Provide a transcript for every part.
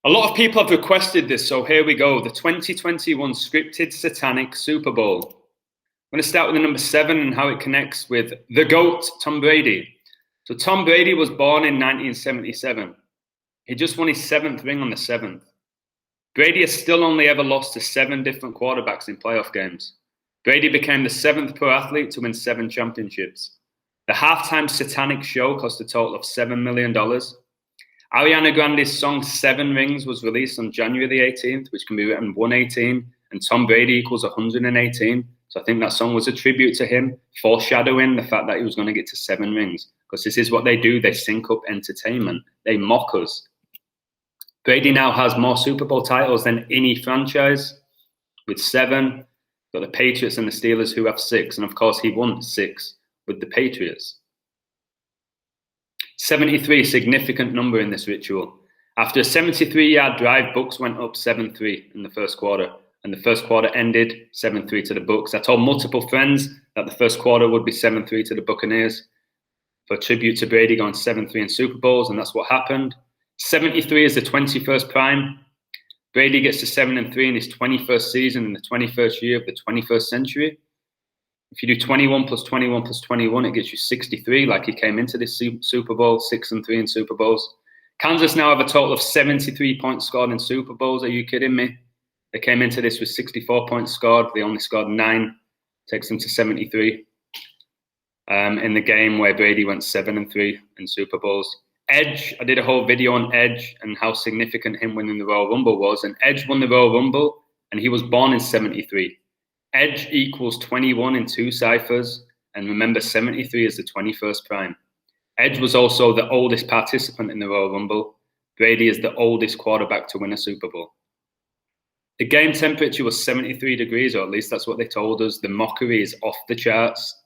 A lot of people have requested this, so here we go. The 2021 scripted Satanic Super Bowl. I'm going to start with the number 7 and how it connects with the GOAT, Tom Brady. So Tom Brady was born in 1977. He just won his 7th ring on the 7th. Brady has still only ever lost to 7 different quarterbacks in playoff games. Brady became the 7th pro athlete to win 7 championships. The halftime Satanic show cost a total of $7 million. Ariana Grande's song 7 Rings was released on January the 18th, which can be written 118, and Tom Brady equals 118. So I think that song was a tribute to him, foreshadowing the fact that he was going to get to 7 rings. Because this is what they do, they sync up entertainment. They mock us. Brady now has more Super Bowl titles than any franchise, with 7. Got the Patriots and the Steelers who have 6, and of course he won 6 with the Patriots. 73, significant number in this ritual. After a 73-yard drive, Bucs went up 7-3 in the first quarter, and the first quarter ended 7-3 to the Bucs. I told multiple friends that the first quarter would be 7-3 to the Buccaneers for a tribute to Brady going 7-3 in Super Bowls, and that's what happened. 73 is the 21st prime. Brady gets to 7-3 in his 21st season in the 21st year of the 21st century. If you do 21 plus 21 plus 21, it gets you 63, like he came into this Super Bowl, 6-3 in Super Bowls. Kansas now have a total of 73 points scored in Super Bowls. Are you kidding me? They came into this with 64 points scored. They only scored 9. Takes them to 73. In the game where Brady went 7-3 in Super Bowls. Edge, I did a whole video on Edge and how significant him winning the Royal Rumble was. And Edge won the Royal Rumble, and he was born in 73. Edge equals 21 in 2 ciphers, and remember 73 is the 21st prime. Edge was also the oldest participant in the Royal Rumble. Brady is the oldest quarterback to win a Super Bowl. The game temperature was 73 degrees, or at least that's what they told us. The mockery is off the charts.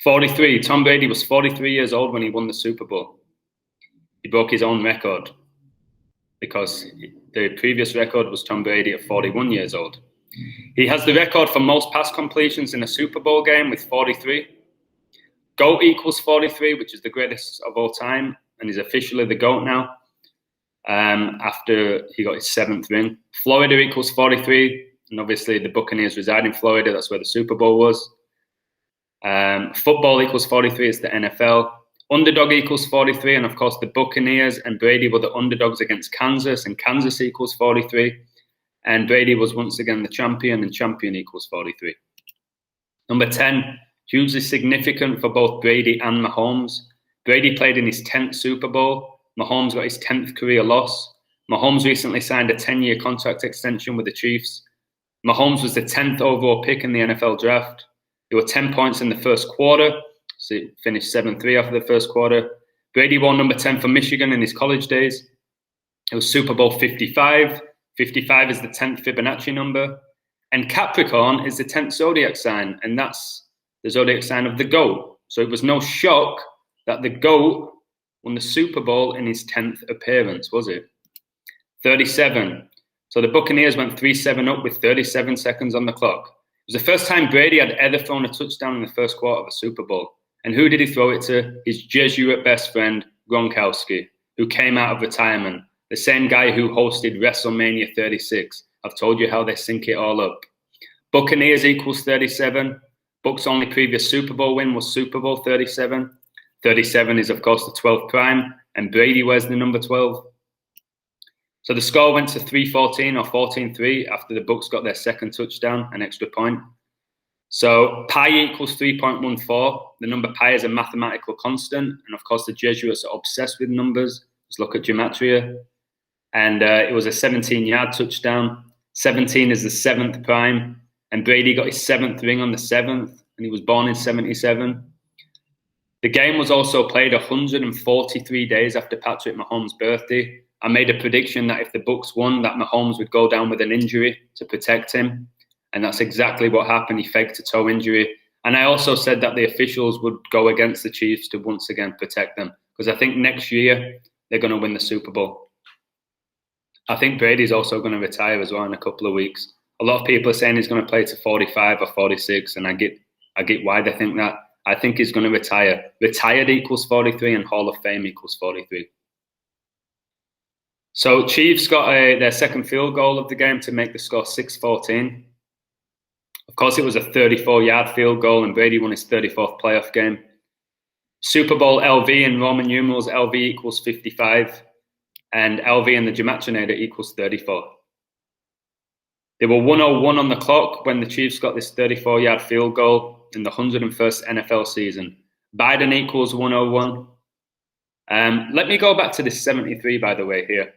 43, Tom Brady was 43 years old when he won the Super Bowl. He broke his own record because the previous record was Tom Brady at 41 years old. He has the record for most pass completions in a Super Bowl game with 43. GOAT equals 43, which is the greatest of all time, and he's officially the GOAT now after he got his 7th ring. Florida equals 43, and obviously the Buccaneers reside in Florida. That's where the Super Bowl was. Football equals 43, it's the NFL. Underdog equals 43, and of course the Buccaneers and Brady were the underdogs against Kansas, and Kansas equals 43. And Brady was once again the champion, and champion equals 43. Number 10, hugely significant for both Brady and Mahomes. Brady played in his 10th Super Bowl. Mahomes got his 10th career loss. Mahomes recently signed a 10-year contract extension with the Chiefs. Mahomes was the 10th overall pick in the NFL draft. There were 10 points in the first quarter, so he finished 7-3 after the first quarter. Brady wore number 10 for Michigan in his college days. It was Super Bowl 55. 55 is the 10th Fibonacci number. And Capricorn is the 10th zodiac sign, and that's the zodiac sign of the GOAT. So it was no shock that the GOAT won the Super Bowl in his 10th appearance, was it? 37. So the Buccaneers went 3-7 up with 37 seconds on the clock. It was the first time Brady had ever thrown a touchdown in the first quarter of a Super Bowl. And who did he throw it to? His jesuit best friend, Gronkowski, who came out of retirement. The same guy who hosted WrestleMania 36. I've told you how they sync it all up. Buccaneers equals 37. Bucs' only previous Super Bowl win was Super Bowl 37. 37 is, of course, the 12th prime, and Brady wears the number 12. So the score went to 3-14 or 14-3 after the Bucs got their second touchdown, an extra point. So pi equals 3.14. The number pi is a mathematical constant, and of course the Jesuits are obsessed with numbers. Let's look at gematria. And it was a 17-yard touchdown. 17 is the 7th prime. And Brady got his 7th ring on the 7th. And he was born in 77. The game was also played 143 days after Patrick Mahomes' birthday. I made a prediction that if the Bucs won, that Mahomes would go down with an injury to protect him. And that's exactly what happened. He faked a toe injury. And I also said that the officials would go against the Chiefs to once again protect them. Because I think next year, they're going to win the Super Bowl. I think Brady's also going to retire as well in a couple of weeks. A lot of people are saying he's going to play to 45 or 46, and I get why they think that. I think he's going to retire. Retired equals 43, and Hall of Fame equals 43. So Chiefs got their second field goal of the game to make the score 6-14. Of course, it was a 34-yard field goal, and Brady won his 34th playoff game. Super Bowl LV in Roman numerals, LV equals 55, and LV in the Gematrinator equals 34. They were 101 on the clock when the Chiefs got this 34-yard field goal in the 101st NFL season. Biden equals 101. Let me go back to this 73, by the way, here.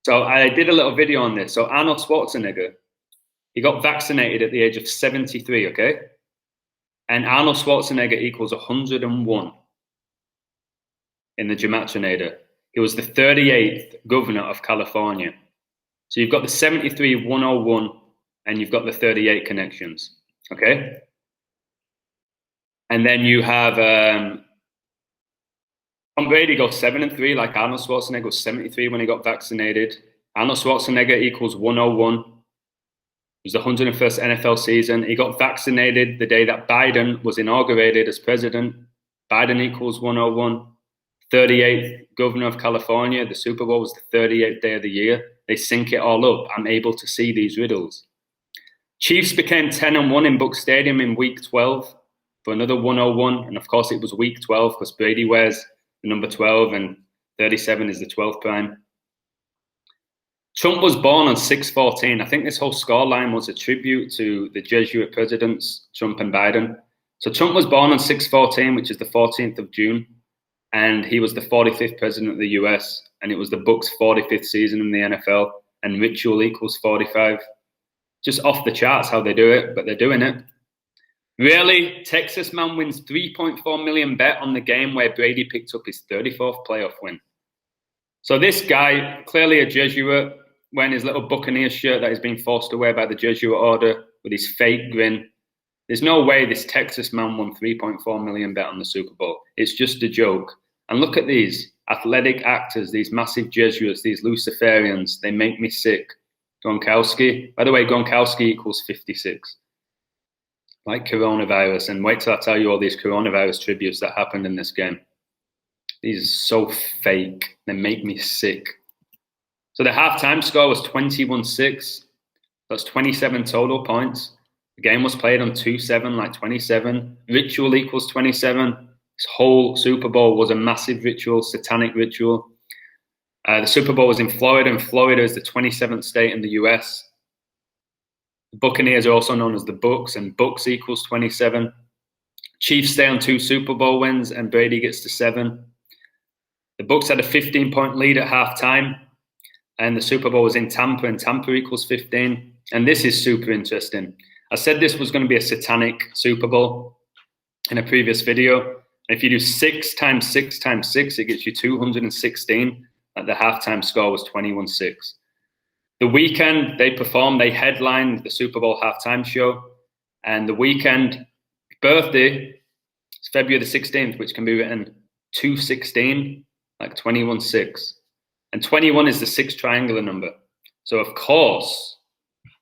So I did a little video on this. So Arnold Schwarzenegger, he got vaccinated at the age of 73, okay? And Arnold Schwarzenegger equals 101 in the Gematrinator. He was the 38th governor of California. So you've got the 73, 101, and you've got the 38 connections, okay? And then you have Tom Brady goes 7-3, like Arnold Schwarzenegger was 73 when he got vaccinated. Arnold Schwarzenegger equals 101. It was the 101st NFL season. He got vaccinated the day that Biden was inaugurated as president. Biden equals 101. 38th governor of California. The Super Bowl was the 38th day of the year. They sync it all up. I'm able to see these riddles. Chiefs became 10-1 in Buck Stadium in week 12 for another 101. And of course, it was week 12 because Brady wears the number 12 and 37 is the 12th prime. Trump was born on 6/14. I think this whole scoreline was a tribute to the Jesuit presidents, Trump and Biden. So Trump was born on 6/14, which is the 14th of June. And he was the 45th president of the US. And it was the Bucs' 45th season in the NFL. And ritual equals 45. Just off the charts how they do it, but they're doing it. Really, Texas man wins $3.4 million bet on the game where Brady picked up his 34th playoff win. So this guy, clearly a Jesuit, wearing his little Buccaneers shirt that he's been forced to wear by the Jesuit order with his fake grin. There's no way this Texas man won $3.4 million bet on the Super Bowl. It's just a joke. And look at these athletic actors, these massive Jesuits, these Luciferians. They make me sick. Gronkowski. By the way, Gronkowski equals 56. Like coronavirus. And wait till I tell you all these coronavirus tributes that happened in this game. These are so fake. They make me sick. So the halftime score was 21-6. That's 27 total points. The game was played on 2-7, like 27. Ritual equals 27. This whole Super Bowl was a massive ritual, satanic ritual. The Super Bowl was in Florida, and Florida is the 27th state in the US. The Buccaneers are also known as the Bucs, and Bucs equals 27. Chiefs stay on 2 Super Bowl wins, and Brady gets to 7. The Bucs had a 15-point lead at halftime, and the Super Bowl was in Tampa, and Tampa equals 15. And this is super interesting. I said this was going to be a satanic Super Bowl in a previous video. If you do 6 times 6 times 6, it gets you 216. At the halftime score was 21-6. The Weeknd, they performed, they headlined the Super Bowl halftime show. And the Weeknd birthday is February the 16th, which can be written 216, like 21-6. And 21 is the 6th triangular number. So, of course,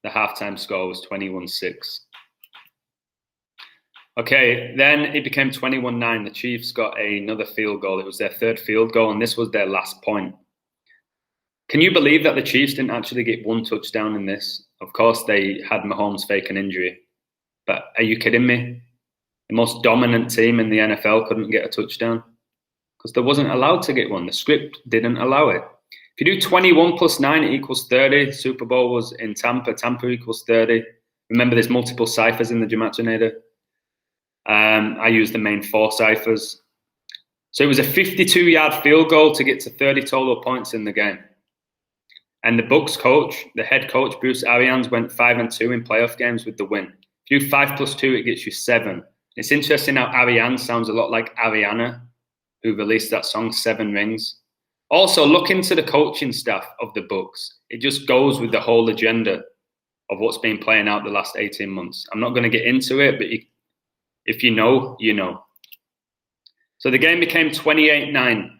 the halftime score was 21-6. Okay, then it became 21-9. The Chiefs got another field goal. It was their 3rd field goal, and this was their last point. Can you believe that the Chiefs didn't actually get 1 touchdown in this? Of course, they had Mahomes fake an injury. But are you kidding me? The most dominant team in the NFL couldn't get a touchdown because they wasn't allowed to get one. The script didn't allow it. If you do 21 plus 9, it equals 30. The Super Bowl was in Tampa. Tampa equals 30. Remember, there's multiple ciphers in the Gematrinator. I used the main 4 ciphers. So it was a 52-yard field goal to get to 30 total points in the game. And the Bucs coach, the head coach, Bruce Arians, went 5-2 in playoff games with the win. If you do 5 plus 2, it gets you 7. It's interesting how Arians sounds a lot like Ariana, who released that song 7 Rings. Also, look into the coaching staff of the Bucs. It just goes with the whole agenda of what's been playing out the last 18 months. I'm not going to get into it, but if you know, you know. So the game became 28-9.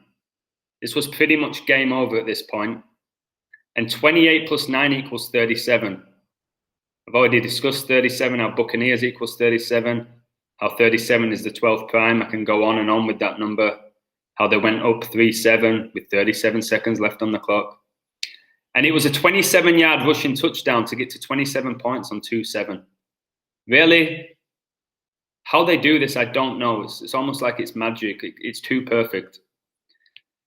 This was pretty much game over at this point. And 28 plus 9 equals 37. I've already discussed 37, how Buccaneers equals 37, how 37 is the 12th prime. I can go on and on with that number. how they went up 3-7 with 37 seconds left on the clock. And it was a 27-yard rushing touchdown to get to 27 points on 2-7. Really? How they do this, I don't know. It's almost like it's magic. It's too perfect.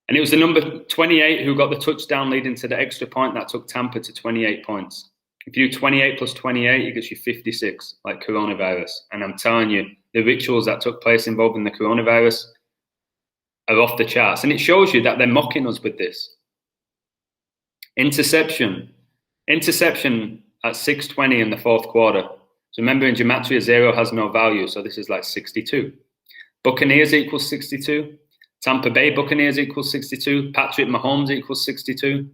And it was the number 28 who got the touchdown leading to the extra point that took Tampa to 28 points. If you do 28 plus 28, it gets you 56, like coronavirus. And I'm telling you, the rituals that took place involving the coronavirus are off the charts. And it shows you that they're mocking us with this. Interception at 6:20 in the fourth quarter. So remember, in gematria, 0 has no value. So this is like 62. Buccaneers equals 62. Tampa Bay Buccaneers equals 62. Patrick Mahomes equals 62.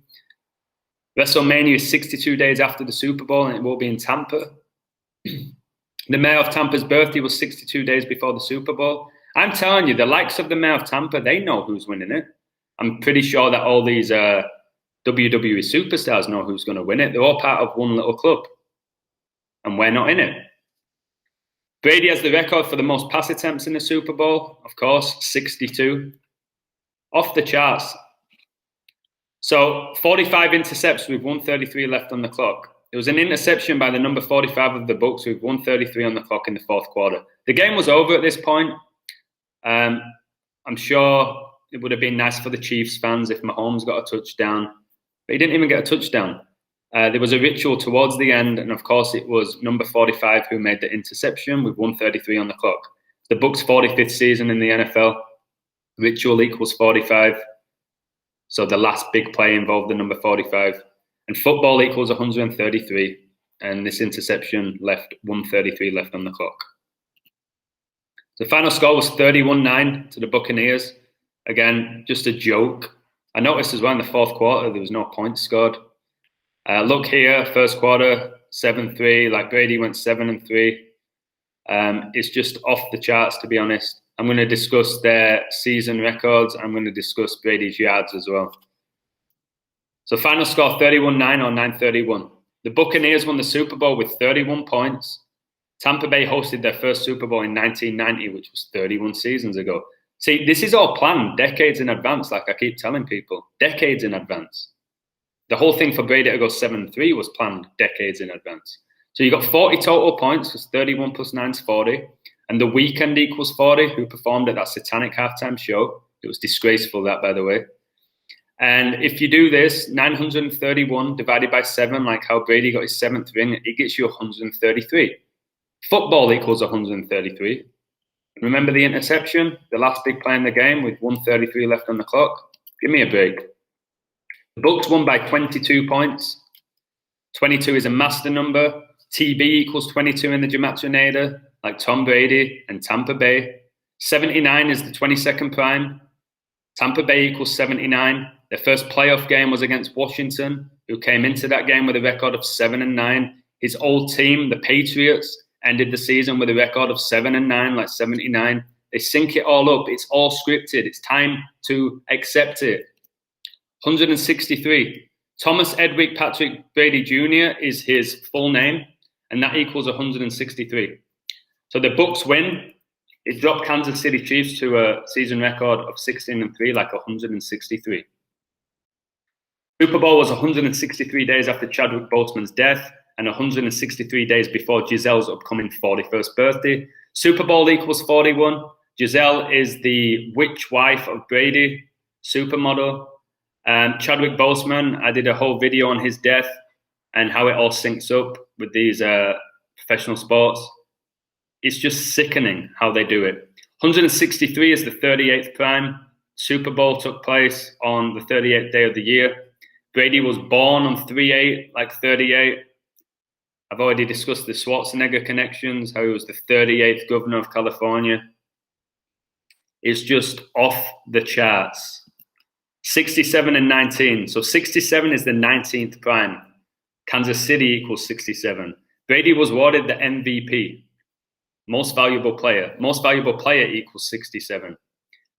WrestleMania is 62 days after the Super Bowl, and it will be in Tampa. The mayor of Tampa's birthday was 62 days before the Super Bowl. I'm telling you, the likes of the mayor of Tampa, they know who's winning it. I'm pretty sure that all these WWE superstars know who's going to win it. They're all part of one little club, and we're not in it. Brady has the record for the most pass attempts in the Super Bowl, of course, 62. Off the charts. So 45 intercepts with 133 left on the clock. It was an interception by the number 45 of the Bucs with 133 on the clock in the fourth quarter. The game was over at this point. I'm sure it would have been nice for the Chiefs fans if Mahomes got a touchdown, but he didn't even get a touchdown. There was a ritual towards the end, and of course it was number 45 who made the interception with 133 on the clock. The Bucs' 45th season in the NFL, ritual equals 45. So the last big play involved the number 45. And football equals 133. And this interception left 133 left on the clock. The final score was 31-9 to the Buccaneers. Again, just a joke. I noticed as well in the fourth quarter, there was no points scored. Look here, first quarter, 7-3. Like Brady went 7-3. It's just off the charts, to be honest. I'm going to discuss their season records. I'm going to discuss Brady's yards as well. So final score 31-9 or 9-31. The Buccaneers won the Super Bowl with 31 points. Tampa Bay hosted their first Super Bowl in 1990, which was 31 seasons ago. See, this is all planned decades in advance, like I keep telling people. Decades in advance. The whole thing for Brady to go 7-3 was planned decades in advance. So you got 40 total points, because 31 plus 9 is 40. And The Weeknd equals 40, who performed at that Satanic halftime show. It was disgraceful, that, by the way. And if you do this, 931 divided by 7, like how Brady got his 7th ring, it gets you 133. Football equals 133. Remember the interception, the last big play in the game with 133 left on the clock? Give me a break. The Bucs won by 22 points. 22 is a master number. TB equals 22 in the Gematria, like Tom Brady and Tampa Bay. 79 is the 22nd prime. Tampa Bay equals 79. Their first playoff game was against Washington, who came into that game with a record of 7-9. His old team, the Patriots, ended the season with a record of 7-9, like 79. They sync it all up. It's all scripted. It's time to accept it. 163. Thomas Edwin Patrick Brady Jr. is his full name, and that equals 163. So the Bucs win. It dropped Kansas City Chiefs to a season record of 16-3, like 163. Super Bowl was 163 days after Chadwick Boseman's death and 163 days before Gisele's upcoming 41st birthday. Super Bowl equals 41. Gisele is the witch wife of Brady, supermodel. Chadwick Boseman, I did a whole video on his death and how it all syncs up with these professional sports. It's just sickening how they do it. 163 is the 38th prime. Super Bowl took place on the 38th day of the year. Brady was born on 3/8, like 38. I've already discussed the Schwarzenegger connections, how he was the 38th governor of California. It's just off the charts. 67 and 19. So 67 is the 19th prime. Kansas City equals 67. Brady was awarded the MVP. Most valuable player. Most valuable player equals 67.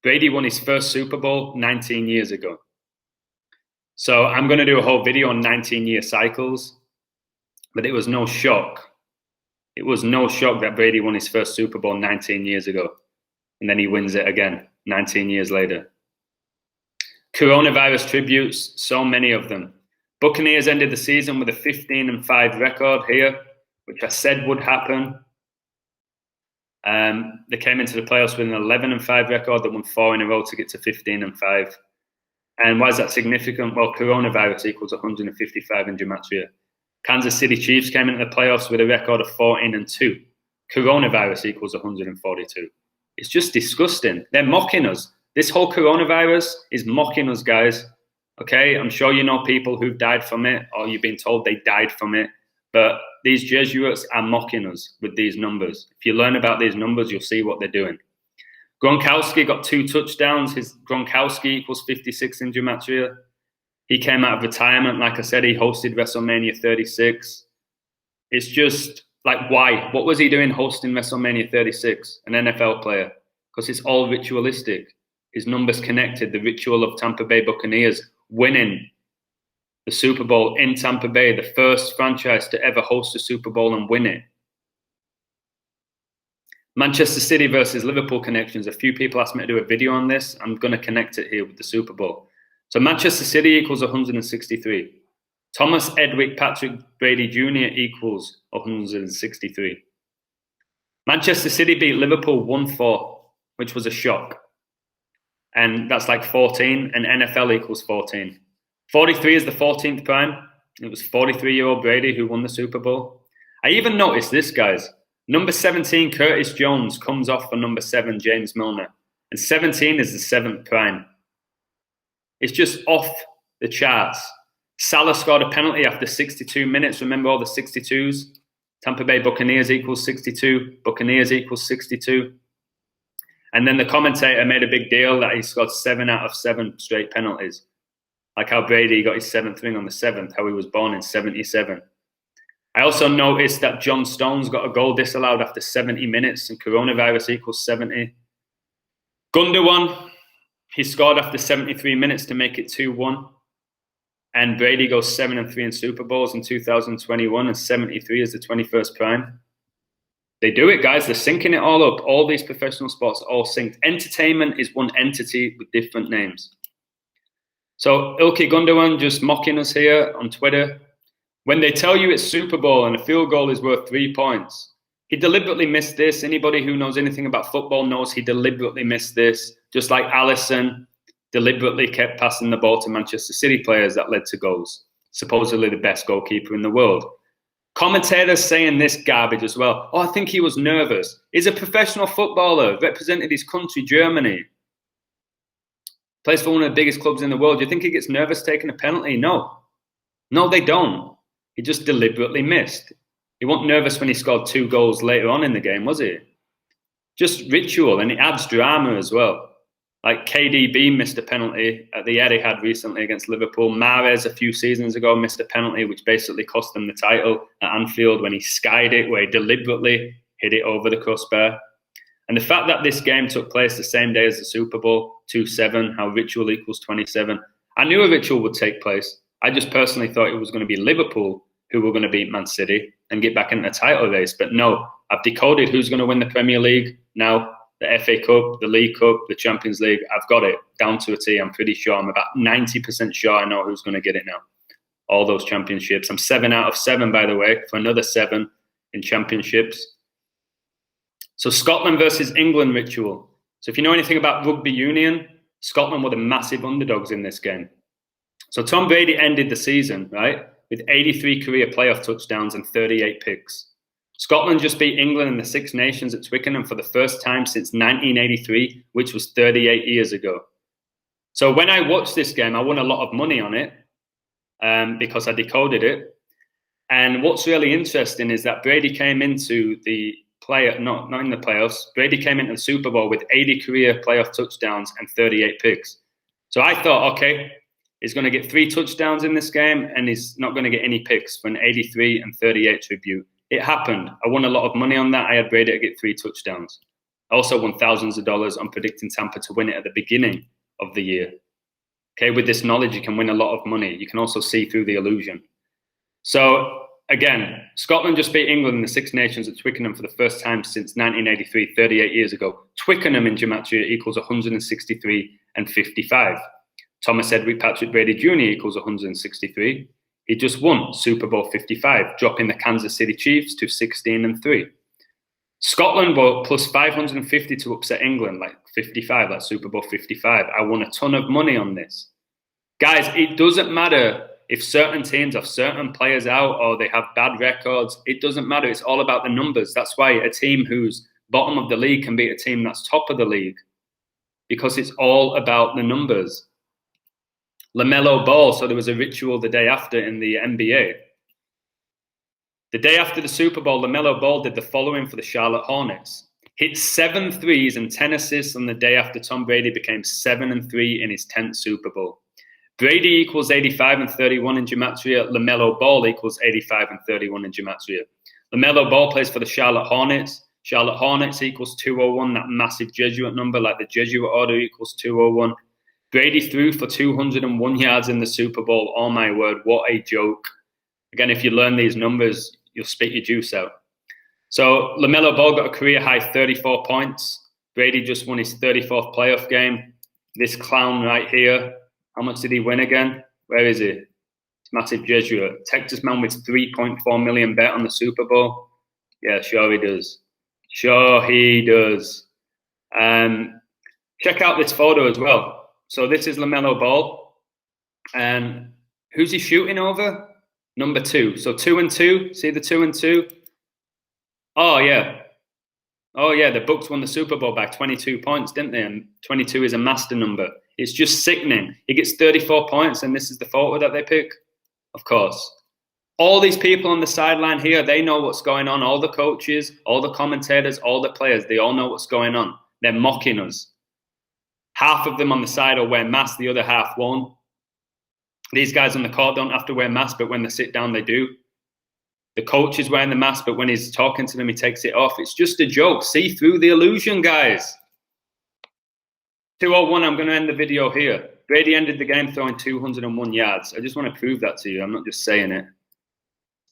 Brady won his first Super Bowl 19 years ago. So I'm going to do a whole video on 19-year cycles, but it was no shock. It was no shock that Brady won his first Super Bowl 19 years ago, and then he wins it again 19 years later. Coronavirus tributes, so many of them. Buccaneers ended the season with a 15-5 record here, which I said would happen. They came into the playoffs with an 11-5 record that won 4 in a row to get to 15-5. And why is that significant? Well, coronavirus equals 155 in gematria. Kansas City Chiefs came into the playoffs with a record of 14-2. Coronavirus equals 142. It's just disgusting. They're mocking us. This whole coronavirus is mocking us, guys. Okay, I'm sure you know people who've died from it, or you've been told they died from it. But these jesuits are mocking us with these numbers. If you learn about these numbers, you'll see what they're doing. Gronkowski got 2 touchdowns. His Gronkowski equals 56 in gematria. He came out of retirement. Like I said, he hosted WrestleMania 36. It's just like, why? What was he doing hosting WrestleMania 36? An NFL player. Because it's all ritualistic. His numbers connected. The ritual of Tampa Bay Buccaneers winning the Super Bowl in Tampa Bay, the first franchise to ever host a Super Bowl and win it. Manchester City versus Liverpool connections. A few people asked me to do a video on this. I'm going to connect it here with the Super Bowl. So Manchester City equals 163. Thomas Edwick Patrick Brady Jr. equals 163. Manchester City beat Liverpool 1-4, which was a shock. And that's like 14, and NFL equals 14. 43 is the 14th prime. It was 43-year-old Brady who won the Super Bowl. I even noticed this, guys. Number 17, Curtis Jones, comes off for number 7, James Milner. And 17 is the 7th prime. It's just off the charts. Salah scored a penalty after 62 minutes. Remember all the 62s? Tampa Bay Buccaneers equals 62. Buccaneers equals 62. And then the commentator made a big deal that he scored 7 out of 7 straight penalties. Like how Brady got his 7th ring on the 7th, how he was born in 77. I also noticed that John Stones got a goal disallowed after 70 minutes and coronavirus equals 70. Gundogan, he scored after 73 minutes to make it 2-1. And Brady goes 7-3 in Super Bowls in 2021 and 73 is the 21st prime. They do it, guys. They're syncing it all up. All these professional sports are all synced. Entertainment is one entity with different names. So Ilkay Gundogan just mocking us here on Twitter. When they tell you it's Super Bowl and a field goal is worth 3 points, he deliberately missed this. Anybody who knows anything about football knows he deliberately missed this. Just like Alisson deliberately kept passing the ball to Manchester City players that led to goals. Supposedly the best goalkeeper in the world. Commentators saying this garbage as well. Oh, I think he was nervous. He's a professional footballer, represented his country, Germany. Plays for one of the biggest clubs in the world. Do you think he gets nervous taking a penalty? No. No, they don't. He just deliberately missed. He wasn't nervous when he scored 2 goals later on in the game, was he? Just ritual, and it adds drama as well. Like KDB missed a penalty at the Etihad recently against Liverpool. Mahrez a few seasons ago missed a penalty which basically cost them the title at Anfield when he skied it, where he deliberately hit it over the crossbar. And the fact that this game took place the same day as the Super Bowl, 2-7, how ritual equals 27. I knew a ritual would take place. I just personally thought it was going to be Liverpool who were going to beat Man City and get back in the title race. But no, I've decoded who's going to win the Premier League now. The FA Cup, the League Cup, the Champions League. I've got it down to a T. I'm pretty sure. I'm about 90% sure I know who's going to get it now. All those championships. I'm 7 out of 7, by the way, for another 7 in championships. So Scotland versus England ritual. So if you know anything about rugby union, Scotland were the massive underdogs in this game. So Tom Brady ended the season, right, with 83 career playoff touchdowns and 38 picks. Scotland just beat England in the Six Nations at Twickenham for the first time since 1983, which was 38 years ago. So when I watched this game, I won a lot of money on it because I decoded it. And what's really interesting is that Brady came into the not in the playoffs. Brady came into the Super Bowl with 80 career playoff touchdowns and 38 picks. So I thought, okay, he's going to get 3 touchdowns in this game and he's not going to get any picks for an 83 and 38 tribute. It happened. I won a lot of money on that. I had Brady to get 3 touchdowns. I also won thousands of dollars on predicting Tampa to win it at the beginning of the year. Okay, with this knowledge, you can win a lot of money. You can also see through the illusion. So again, Scotland just beat England in the Six Nations at Twickenham for the first time since 1983, 38 years ago. Twickenham in gematria equals 163 and 55. Thomas Edward Patrick Brady Jr. equals 163. He just won Super Bowl 55, dropping the Kansas City Chiefs to 16-3. Scotland were plus 550 to upset England, like 55, like Super Bowl 55. I won a ton of money on this. Guys, it doesn't matter if certain teams have certain players out or they have bad records. It doesn't matter. It's all about the numbers. That's why a team who's bottom of the league can beat a team that's top of the league, because it's all about the numbers. LaMelo Ball, so there was a ritual the day after in the NBA. The day after the Super Bowl, LaMelo Ball did the following for the Charlotte Hornets. Hit 7 threes and 10 assists on the day after Tom Brady became 7-3 in his 10th Super Bowl. Brady equals 85 and 31 in Gematria. LaMelo Ball equals 85 and 31 in Gematria. LaMelo Ball plays for the Charlotte Hornets. Charlotte Hornets equals 201, that massive Jesuit number, like the Jesuit order equals 201. Brady threw for 201 yards in the Super Bowl. Oh my word, what a joke. Again, if you learn these numbers, you'll spit your juice out. So LaMelo Ball got a career high 34 points. Brady just won his 34th playoff game. This clown right here, how much did he win again? Where is he? It's massive Jesuit. Texas man with 3.4 million bet on the Super Bowl. Yeah, sure he does. Sure he does. Check out this photo as well. So this is LaMelo Ball. And who's he shooting over? Number 2. So 2 and 2. See the 2 and 2? Oh, yeah. Oh, yeah. The Bucks won the Super Bowl by 22 points, didn't they? And 22 is a master number. It's just sickening. He gets 34 points, and this is the photo that they pick. Of course. All these people on the sideline here, they know what's going on. All the coaches, all the commentators, all the players, they all know what's going on. They're mocking us. Half of them on the side will wear masks, the other half won't. These guys on the court don't have to wear masks, but when they sit down, they do. The coach is wearing the mask, but when he's talking to them, he takes it off. It's just a joke. See through the illusion, guys. 2:01, I'm going to end the video here. Brady ended the game throwing 201 yards. I just want to prove that to you. I'm not just saying it.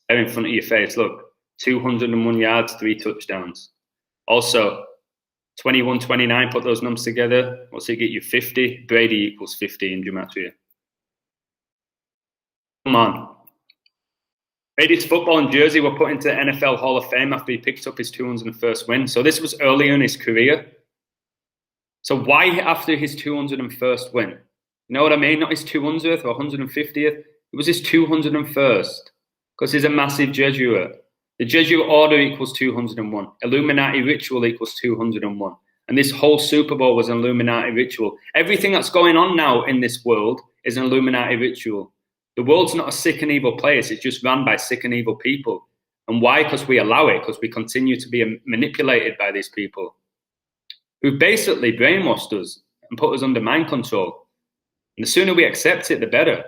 There in front of your face, look. 201 yards, 3 touchdowns. Also, 21-29, put those numbers together. What's it get you? 50. Brady equals 50 in Gematria. Come on. Brady's football and jersey were put into the NFL Hall of Fame after he picked up his 201st win. So this was earlier in his career. So why after his 201st win? You know what I mean? Not his 200th or 150th. It was his 201st. Because he's a massive Jesuit. The Jesuit order equals 201. Illuminati ritual equals 201. And this whole Super Bowl was an Illuminati ritual. Everything that's going on now in this world is an Illuminati ritual. The world's not a sick and evil place. It's just run by sick and evil people. And why? Because we allow it. Because we continue to be manipulated by these people who basically brainwashed us and put us under mind control. And the sooner we accept it, the better.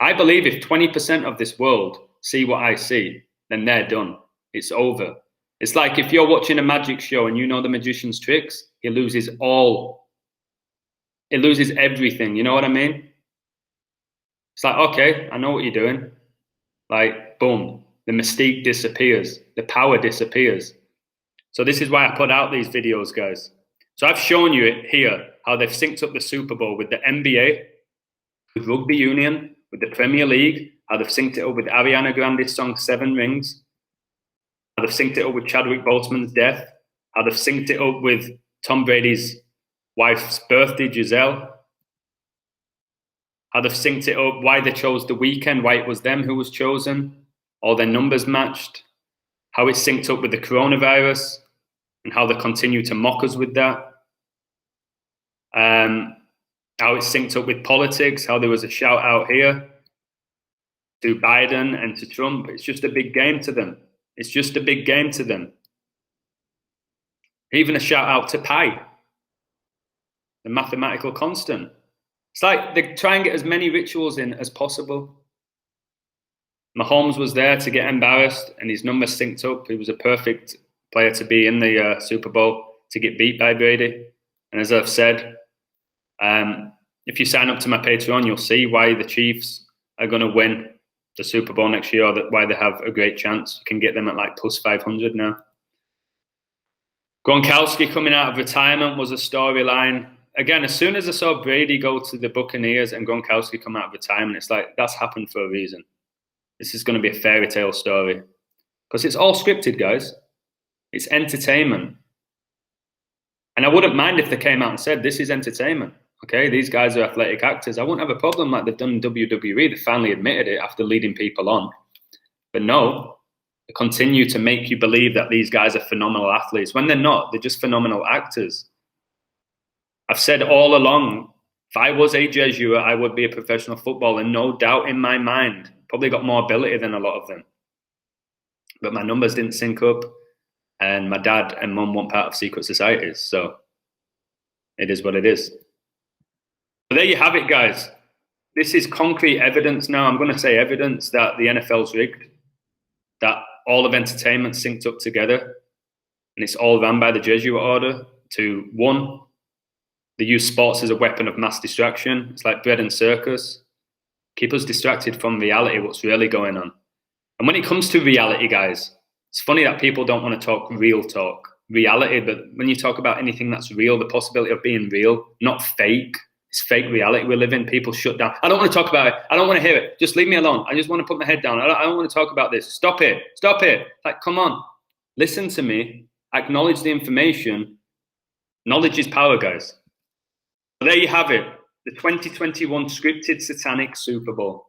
I believe if 20% of this world see what I see, then they're done. It's over. It's like if you're watching a magic show and you know the magician's tricks, he loses all. It loses everything. You know what I mean? It's like, okay, I know what you're doing. Like, boom, the mystique disappears. The power disappears. So this is why I put out these videos, guys. So I've shown you it here, how they've synced up the Super Bowl with the NBA, with Rugby Union, with the Premier League, how they've synced it up with Ariana Grande's song 7 Rings, how they've synced it up with Chadwick Boseman's death, how they've synced it up with Tom Brady's wife's birthday, Giselle, how they've synced it up, why they chose the weekend, why it was them who was chosen, all their numbers matched, how it's synced up with the coronavirus, and how they continue to mock us with that, how it's synced up with politics, how there was a shout out here to Biden and to Trump. It's just a big game to them. It's just a big game to them. Even a shout out to pi, the mathematical constant. It's like they try and get as many rituals in as possible. Mahomes was there to get embarrassed and his numbers synced up. He was a perfect player to be in the Super Bowl, to get beat by Brady. And as I've said, if you sign up to my Patreon, you'll see why the Chiefs are going to win the Super Bowl next year, or why they have a great chance. You can get them at like plus 500 now. Gronkowski coming out of retirement was a storyline. again, as soon as I saw Brady go to the Buccaneers and Gronkowski come out of retirement, it's like, that's happened for a reason. This is going to be a fairy tale story. Because it's all scripted, guys. It's entertainment. And I wouldn't mind if they came out and said, this is entertainment. Okay, these guys are athletic actors. I wouldn't have a problem like they've done in WWE. They finally admitted it after leading people on. But no, they continue to make you believe that these guys are phenomenal athletes when they're not. They're just phenomenal actors. I've said all along, if I was a Jesuit, I would be a professional footballer. No doubt in my mind. Probably got more ability than a lot of them. But my numbers didn't sync up. And my dad and mum weren't part of secret societies. So it is what it is. But there you have it, guys. This is concrete evidence now. I'm going to say evidence that the NFL's rigged. That all of entertainment synced up together. And it's all run by the Jesuit order to, one, they use sports as a weapon of mass distraction. It's like bread and circus. Keep us distracted from reality, what's really going on. And when it comes to reality, guys, it's funny that people don't want to talk real talk, reality, but when you talk about anything that's real, the possibility of being real, not fake, it's fake reality we live in. People shut down. I don't want to talk about it. I don't want to hear it. Just leave me alone. I just want to put my head down. I don't want to talk about this. Stop it. Stop it. Like, come on. Listen to me. Acknowledge the information. Knowledge is power, guys. So there you have it. The 2021 scripted Satanic Super Bowl.